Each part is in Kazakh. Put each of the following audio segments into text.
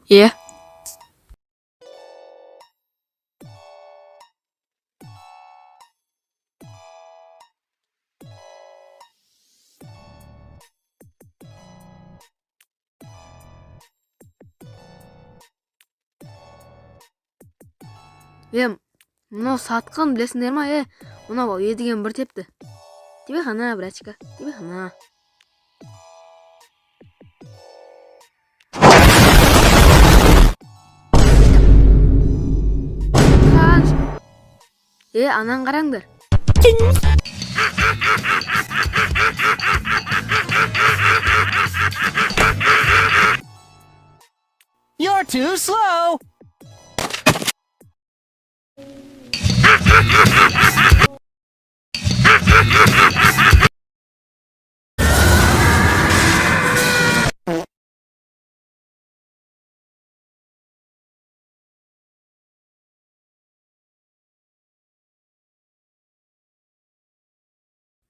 Е? Мынау сатқын білесіңдер ма? Мынау Едіген бір тепті. Тебе хана, братчика, тебе хана. Анан қараңдар. You're too slow.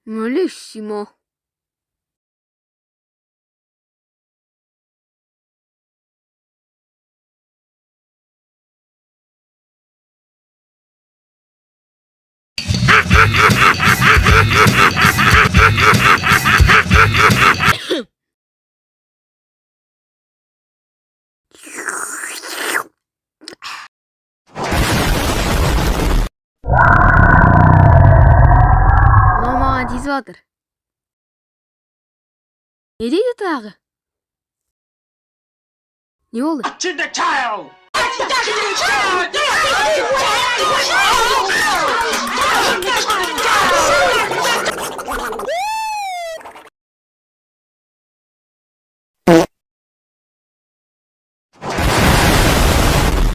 Malissimo. Тизіп жатыр. Не дейді тағы? Не болды?